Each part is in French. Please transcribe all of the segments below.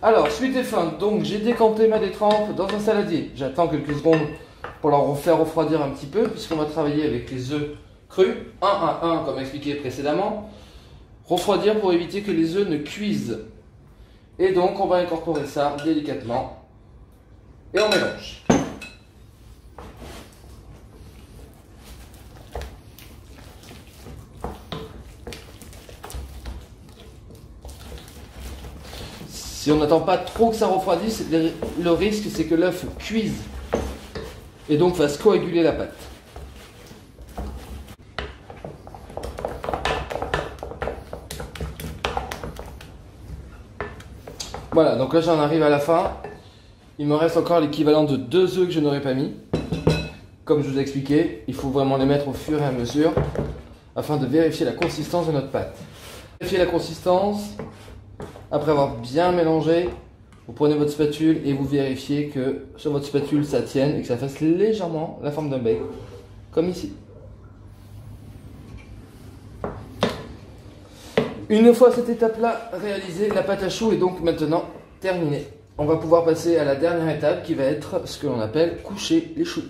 Alors, suite et fin. Donc, j'ai décanté ma détrempe dans un saladier. J'attends quelques secondes pour leur faire refroidir un petit peu, puisqu'on va travailler avec les œufs crus, 1 à 1, comme expliqué précédemment. Refroidir pour éviter que les œufs ne cuisent. Et donc, on va incorporer ça délicatement. Et on mélange. Si on n'attend pas trop que ça refroidisse, le risque c'est que l'œuf cuise et donc fasse coaguler la pâte. Voilà, donc là j'en arrive à la fin. Il me reste encore l'équivalent de 2 œufs que je n'aurais pas mis. Comme je vous ai expliqué, il faut vraiment les mettre au fur et à mesure afin de vérifier la consistance de notre pâte. Vérifier la consistance. Après avoir bien mélangé, vous prenez votre spatule et vous vérifiez que sur votre spatule ça tienne et que ça fasse légèrement la forme d'un bec, comme ici. Une fois cette étape-là réalisée, la pâte à choux est donc maintenant terminée. On va pouvoir passer à la dernière étape qui va être ce que l'on appelle coucher les choux.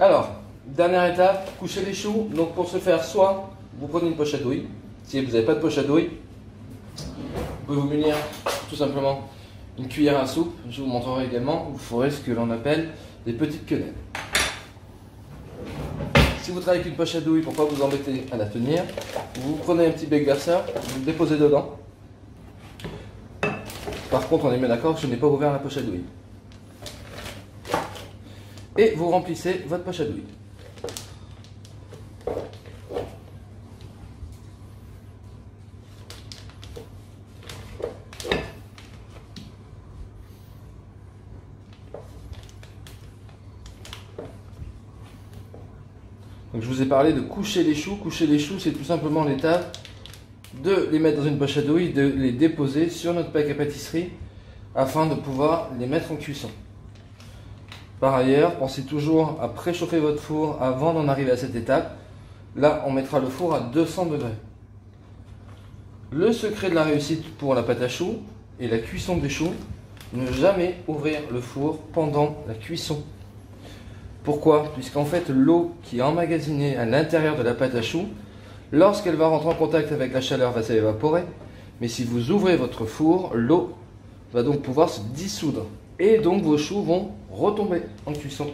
Alors, dernière étape, coucher les choux. Donc pour ce faire, soit vous prenez une poche à douille, si vous n'avez pas de poche à douille, vous pouvez vous munir tout simplement une cuillère à soupe. Je vous montrerai également. Vous ferez ce que l'on appelle des petites quenelles. Si vous travaillez avec une poche à douille, pour ne pas vous embêter à la tenir, vous prenez un petit bec verseur, vous le déposez dedans. Par contre, on est bien d'accord que je n'ai pas ouvert la poche à douille. Et vous remplissez votre poche à douille. Donc je vous ai parlé de coucher les choux. Coucher les choux, c'est tout simplement l'étape de les mettre dans une poche à douille, de les déposer sur notre plaque à pâtisserie afin de pouvoir les mettre en cuisson. Par ailleurs, pensez toujours à préchauffer votre four avant d'en arriver à cette étape. Là, on mettra le four à 200 degrés. Le secret de la réussite pour la pâte à choux et la cuisson des choux, ne jamais ouvrir le four pendant la cuisson. Pourquoi? Puisqu'en fait, l'eau qui est emmagasinée à l'intérieur de la pâte à choux, lorsqu'elle va rentrer en contact avec la chaleur, va s'évaporer. Mais si vous ouvrez votre four, l'eau va donc pouvoir se dissoudre. Et donc vos choux vont retomber en cuisson.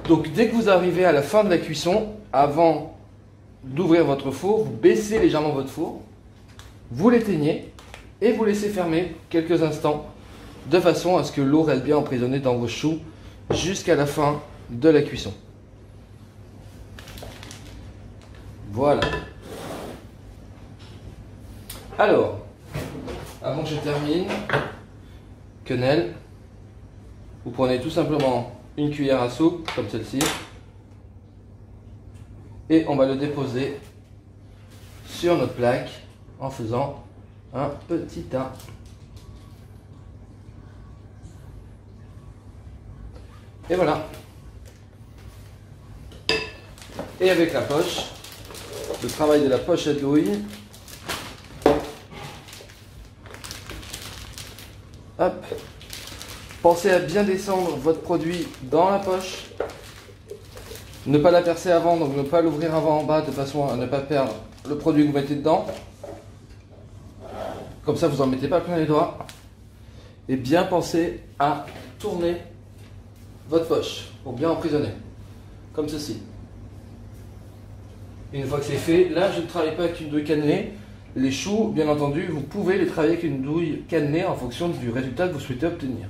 Donc dès que vous arrivez à la fin de la cuisson, avant d'ouvrir votre four, vous baissez légèrement votre four, vous l'éteignez et vous laissez fermer quelques instants de façon à ce que l'eau reste bien emprisonnée dans vos choux jusqu'à la fin de la cuisson. Voilà. Alors, avant que je termine, quenelle, vous prenez tout simplement une cuillère à soupe, comme celle-ci, et on va le déposer sur notre plaque en faisant un petit tas. Et voilà. Et avec la poche, le travail de la poche à douille. Hop. Pensez à bien descendre votre produit dans la poche. Ne pas la percer avant, donc ne pas l'ouvrir avant en bas de façon à ne pas perdre le produit que vous mettez dedans. Comme ça, vous n'en mettez pas plein les doigts. Et bien penser à tourner votre poche pour bien emprisonner, comme ceci. Une fois que c'est fait, là je ne travaille pas avec une douille cannelée. Les choux, bien entendu, vous pouvez les travailler avec une douille cannelée en fonction du résultat que vous souhaitez obtenir.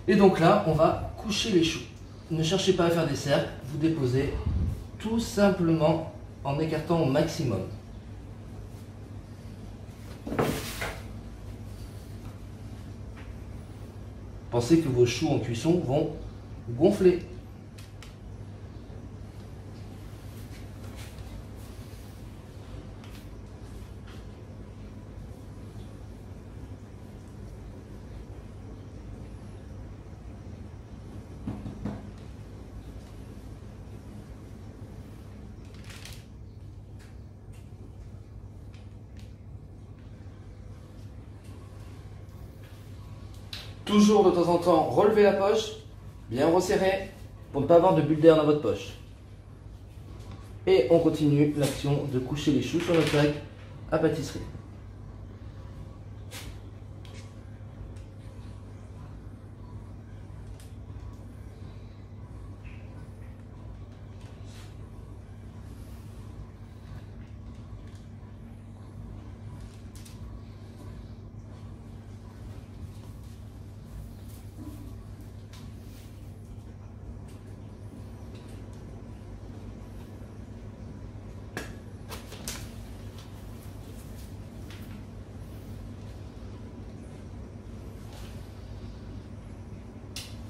Et donc là, on va coucher les choux. Ne cherchez pas à faire des cercles, vous déposez tout simplement en écartant au maximum. Pensez que vos choux en cuisson vont gonfler. Toujours de temps en temps, relevez la poche, bien resserrer pour ne pas avoir de bulles d'air dans votre poche. Et on continue l'action de coucher les choux sur notre plaque à pâtisserie.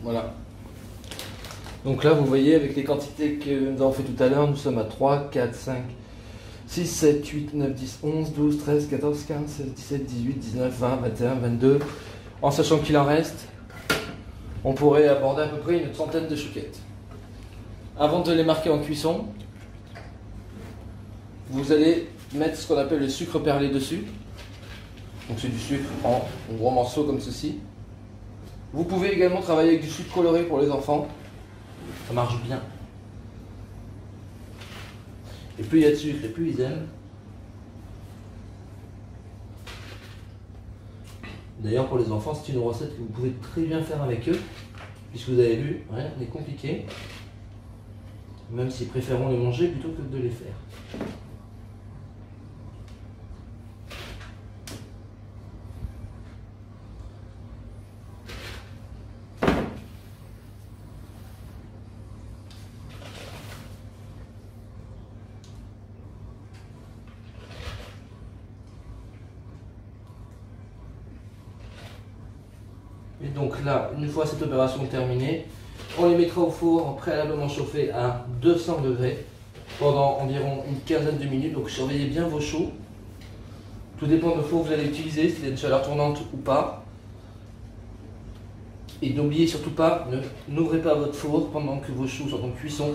Voilà. Donc là, vous voyez, avec les quantités que nous avons fait tout à l'heure, nous sommes à 3, 4, 5, 6, 7, 8, 9, 10, 11, 12, 13, 14, 15, 16, 17, 18, 19, 20, 21, 22. En sachant qu'il en reste, on pourrait aborder à peu près une centaine de chouquettes. Avant de les marquer en cuisson, vous allez mettre ce qu'on appelle le sucre perlé dessus. Donc c'est du sucre en gros morceaux comme ceci. Vous pouvez également travailler avec du sucre coloré pour les enfants. Ça marche bien. Et plus il y a de sucre, et plus ils aiment. D'ailleurs, pour les enfants, c'est une recette que vous pouvez très bien faire avec eux. Puisque vous avez vu, rien n'est compliqué. Même s'ils préféreront les manger plutôt que de les faire. Et donc là, une fois cette opération terminée, on les mettra au four préalablement chauffé à 200 degrés pendant environ une quinzaine de minutes. Donc surveillez bien vos choux. Tout dépend de four que vous allez utiliser, s'il y a une chaleur tournante ou pas. Et n'oubliez surtout pas, n'ouvrez pas votre four pendant que vos choux sont en cuisson.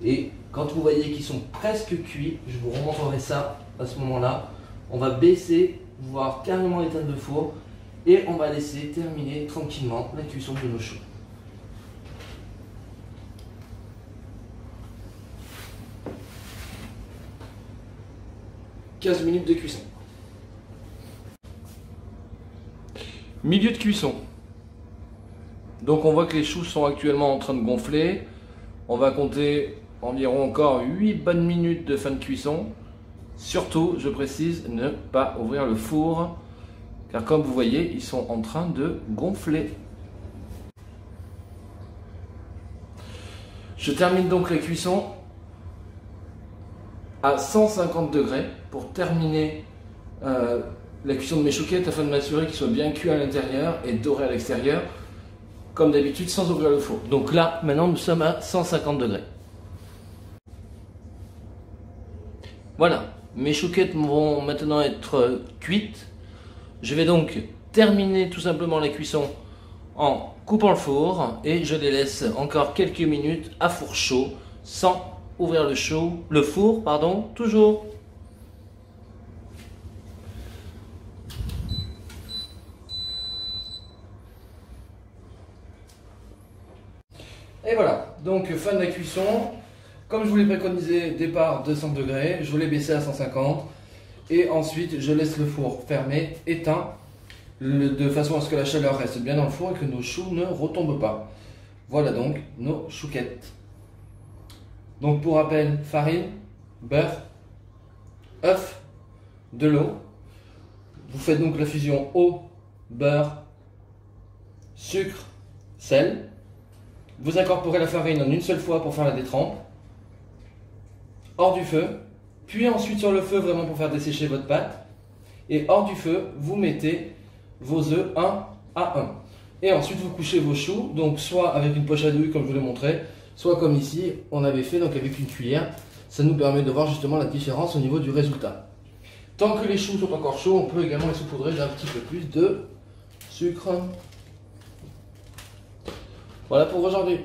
Et quand vous voyez qu'ils sont presque cuits, je vous remontrerai ça à ce moment-là. On va baisser, voire carrément éteindre le four. Et on va laisser terminer tranquillement la cuisson de nos choux. « 15 minutes de cuisson. Milieu de cuisson. Donc on voit que les choux sont actuellement en train de gonfler. On va compter environ encore 8 bonnes minutes de fin de cuisson. Surtout, je précise, ne pas ouvrir le four. Car comme vous voyez, ils sont en train de gonfler. Je termine donc la cuisson à 150 degrés pour terminer la cuisson de mes chouquettes afin de m'assurer qu'ils soient bien cuits à l'intérieur et dorés à l'extérieur, comme d'habitude sans ouvrir le four. Donc là, maintenant, nous sommes à 150 degrés. Voilà, mes chouquettes vont maintenant être cuites. Je vais donc terminer tout simplement la cuisson en coupant le four et je les laisse encore quelques minutes à four chaud sans ouvrir le four, toujours. Et voilà, donc fin de la cuisson. Comme je vous l'ai préconisé, départ 200 degrés, je vous l'ai baissé à 150. Et ensuite, je laisse le four fermé, éteint, de façon à ce que la chaleur reste bien dans le four et que nos choux ne retombent pas. Voilà donc nos chouquettes. Donc pour rappel, farine, beurre, œuf, de l'eau. Vous faites donc la fusion eau, beurre, sucre, sel. Vous incorporez la farine en une seule fois pour faire la détrempe. Hors du feu. Puis ensuite sur le feu vraiment pour faire dessécher votre pâte. Et hors du feu, vous mettez vos œufs un à un. Et ensuite vous couchez vos choux, donc soit avec une poche à douille comme je vous l'ai montré, soit comme ici on avait fait, donc avec une cuillère. Ça nous permet de voir justement la différence au niveau du résultat. Tant que les choux sont encore chauds, on peut également les saupoudrer d'un petit peu plus de sucre. Voilà pour aujourd'hui.